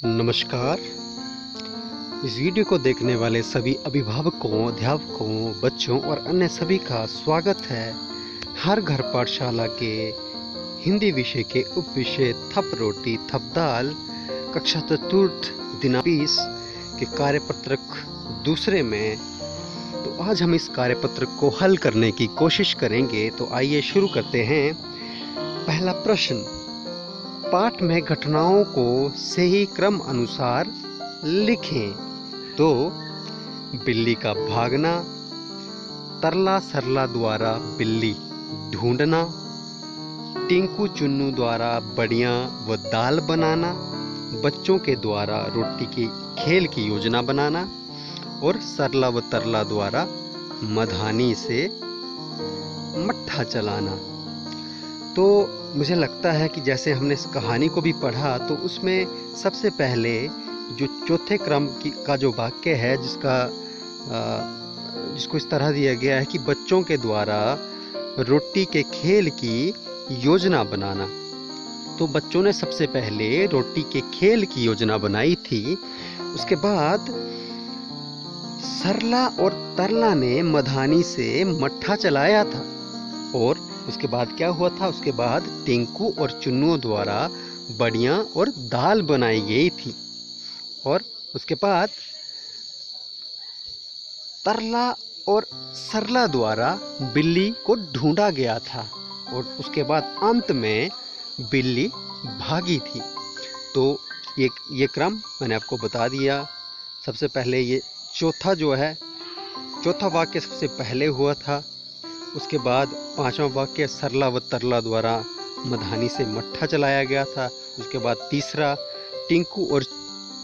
नमस्कार। इस वीडियो को देखने वाले सभी अभिभावकों, अध्यापकों, बच्चों और अन्य सभी का स्वागत है हर घर पाठशाला के हिंदी विषय के उप विषय थप रोटी थप दाल कक्षा चतुर्थ दिनांक 20 के कार्यपत्रक दूसरे में। तो आज हम इस कार्यपत्रक को हल करने की कोशिश करेंगे। तो आइए शुरू करते हैं। पहला प्रश्न, पाठ में घटनाओं को सही क्रम अनुसार लिखें। तो बिल्ली का भागना, तरला सरला द्वारा बिल्ली ढूंढना, टिंकू चुन्नू द्वारा बढ़िया व दाल बनाना, बच्चों के द्वारा रोटी के खेल की योजना बनाना और सरला व तरला द्वारा मधानी से मट्ठा चलाना। तो मुझे लगता है कि जैसे हमने इस कहानी को भी पढ़ा तो उसमें सबसे पहले जो चौथे क्रम का जो वाक्य है जिसको इस तरह दिया गया है कि बच्चों के द्वारा रोटी के खेल की योजना बनाना। तो बच्चों ने सबसे पहले रोटी के खेल की योजना बनाई थी। उसके बाद सरला और तरला ने मधानी से मट्ठा चलाया था। और उसके बाद क्या हुआ था? उसके बाद टिंकू और चुन्नू द्वारा बढ़िया और दाल बनाई गई थी। और उसके बाद तरला और सरला द्वारा बिल्ली को ढूंढा गया था। और उसके बाद अंत में बिल्ली भागी थी। तो ये क्रम मैंने आपको बता दिया। सबसे पहले ये चौथा वाक्य सबसे पहले हुआ था। उसके बाद पांचवा वाक्य सरला व तरला द्वारा मधानी से मट्ठा चलाया गया था। उसके बाद तीसरा टिंकू और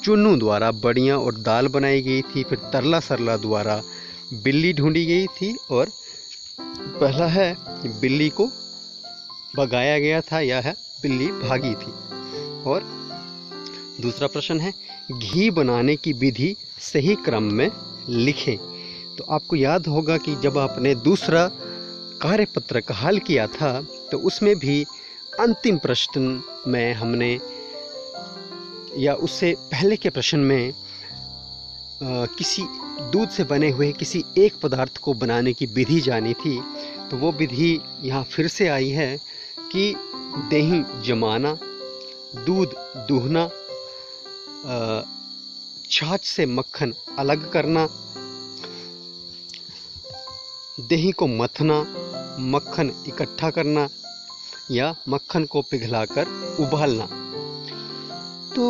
चुन्नू द्वारा बढ़िया और दाल बनाई गई थी। फिर तरला सरला द्वारा बिल्ली ढूंढी गई थी। और पहला है बिल्ली को भगाया गया था, यह है बिल्ली भागी थी। और दूसरा प्रश्न है, घी बनाने की विधि सही क्रम में लिखें। तो आपको याद होगा कि जब आपने दूसरा कार्यपत्रक हल किया था तो उसमें भी अंतिम प्रश्न में हमने या उससे पहले के प्रश्न में किसी दूध से बने हुए किसी एक पदार्थ को बनाने की विधि जानी थी। तो वो विधि यहाँ फिर से आई है कि दही जमाना, दूध दूहना, छाछ से मक्खन अलग करना, दही को मथना, मक्खन इकट्ठा करना या मक्खन को पिघलाकर उबालना। तो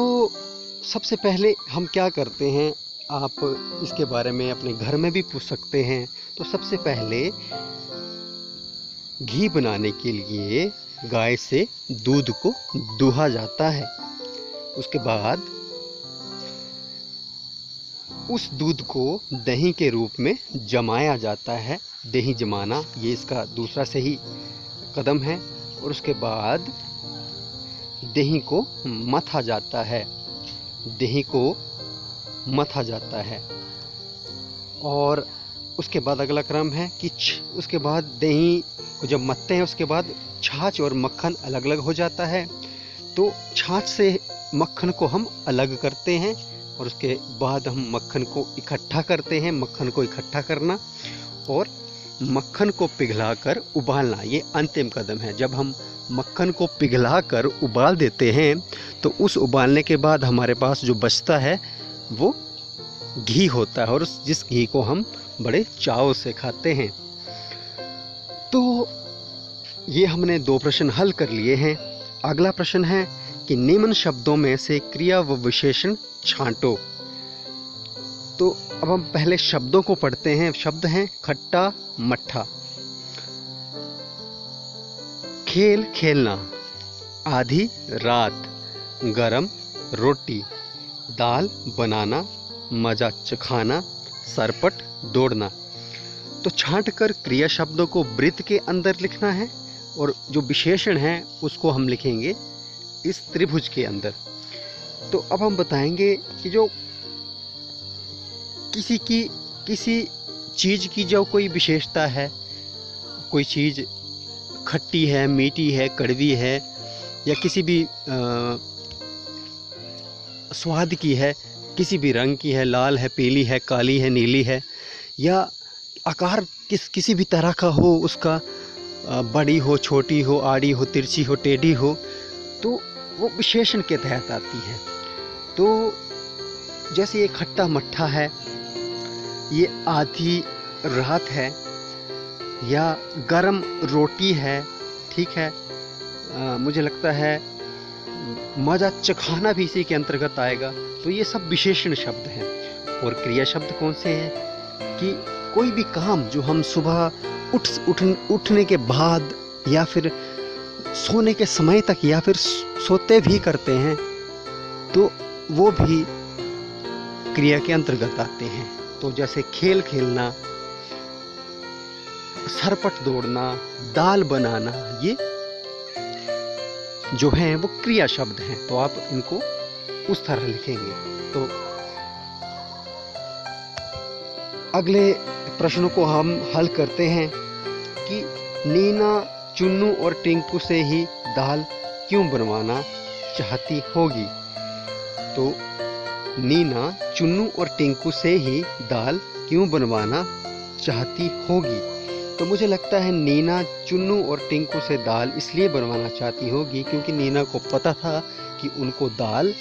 सबसे पहले हम क्या करते हैं, आप इसके बारे में अपने घर में भी पूछ सकते हैं। तो सबसे पहले घी बनाने के लिए गाय से दूध को दूहा जाता है। उसके बाद उस दूध को दही के रूप में जमाया जाता है। दही जमाना ये इसका दूसरा सही कदम है। और उसके बाद दही को मथा जाता है। और उसके बाद अगला क्रम है कि उसके बाद दही को जब मथते हैं उसके बाद छाछ और मक्खन अलग अलग हो जाता है। तो छाछ से मक्खन को हम अलग करते हैं और उसके बाद हम मक्खन को इकट्ठा करते हैं। मक्खन को इकट्ठा करना और मक्खन को पिघलाकर उबालना ये अंतिम कदम है। जब हम मक्खन को पिघलाकर उबाल देते हैं तो उस उबालने के बाद हमारे पास जो बचता है वो घी होता है और जिस घी को हम बड़े चाव से खाते हैं। तो ये हमने 2 प्रश्न हल कर लिए हैं। अगला प्रश्न है कि निम्न शब्दों में से क्रिया व विशेषण छांटो। तो अब हम पहले शब्दों को पढ़ते हैं। शब्द हैं खट्टा मट्ठा, खेल खेलना, आधी रात, गरम रोटी, दाल बनाना, मजा चखाना, सरपट दौड़ना। तो छांट कर क्रिया शब्दों को वृत्त के अंदर लिखना है और जो विशेषण है उसको हम लिखेंगे इस त्रिभुज के अंदर। तो अब हम बताएंगे कि जो किसी चीज़ की जो कोई विशेषता है, कोई चीज़ खट्टी है, मीठी है, कड़वी है या किसी भी स्वाद की है, किसी भी रंग की है, लाल है, पीली है, काली है, नीली है, या आकार किसी भी तरह का हो, उसका बड़ी हो, छोटी हो, आड़ी हो, तिरछी हो, टेढ़ी हो, तो वो विशेषण के तहत आती है। तो जैसे ये खट्टा मट्ठा है, ये आधी रात है, या गरम रोटी है, ठीक है, मुझे लगता है मज़ा चखाना भी इसी के अंतर्गत आएगा। तो ये सब विशेषण शब्द हैं। और क्रिया शब्द कौन से हैं कि कोई भी काम जो हम सुबह उठने के बाद या फिर सोने के समय तक या फिर सोते भी करते हैं, तो वो भी क्रिया के अंतर्गत आते हैं। तो जैसे खेल खेलना, सरपट दौड़ना, दाल बनाना, ये जो हैं वो क्रिया शब्द हैं। तो आप इनको उस तरह लिखेंगे। तो अगले प्रश्नों को हम हल करते हैं कि नीना चुन्नू और टिंकू से ही दाल क्यों बनवाना चाहती होगी। तो नीना चुन्नू और टिंकू से ही दाल क्यों बनवाना चाहती होगी। तो मुझे लगता है नीना चुन्नू और टिंकू से दाल इसलिए बनवाना चाहती होगी क्योंकि नीना को पता था कि उनको दाल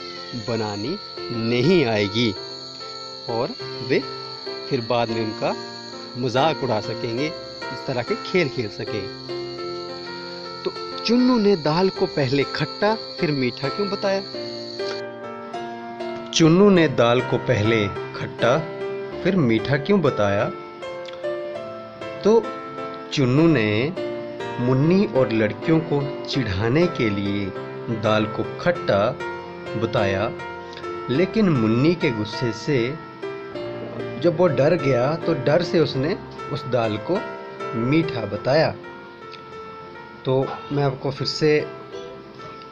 बनानी नहीं आएगी और वे फिर बाद में उनका मजाक उड़ा सकेंगे, इस तरह के खेल खेल सकें। तो चुन्नू ने दाल को पहले खट्टा फिर मीठा क्यों बताया। चुन्नू ने दाल को पहले खट्टा फिर मीठा क्यों बताया। तो चुन्नू ने मुन्नी और लड़कियों को चिढ़ाने के लिए दाल को खट्टा बताया, लेकिन मुन्नी के गुस्से से जब वो डर गया तो डर से उसने उस दाल को मीठा बताया। तो मैं आपको फिर से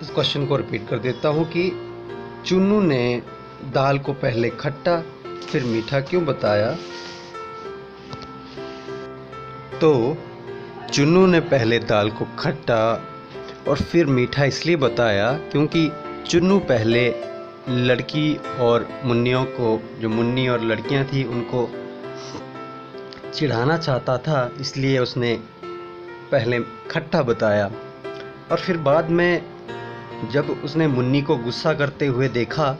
इस क्वेश्चन को रिपीट कर देता हूँ कि चुन्नू ने दाल को पहले खट्टा फिर मीठा क्यों बताया। तो चुन्नू ने पहले दाल को खट्टा और फिर मीठा इसलिए बताया क्योंकि चुन्नू पहले लड़की और मुन्नियों को, जो मुन्नी और लड़कियां थी, उनको चिढ़ाना चाहता था, इसलिए उसने पहले खट्टा बताया। और फिर बाद में जब उसने मुन्नी को गुस्सा करते हुए देखा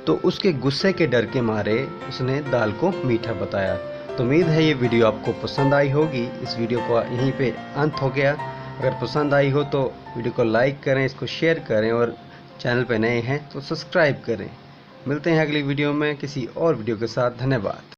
तो उसके गुस्से के डर के मारे उसने दाल को मीठा बताया। तो उम्मीद है ये वीडियो आपको पसंद आई होगी। इस वीडियो को यहीं पे अंत हो गया। अगर पसंद आई हो तो वीडियो को लाइक करें, इसको शेयर करें और चैनल पे नए हैं तो सब्सक्राइब करें। मिलते हैं अगली वीडियो में किसी और वीडियो के साथ। धन्यवाद।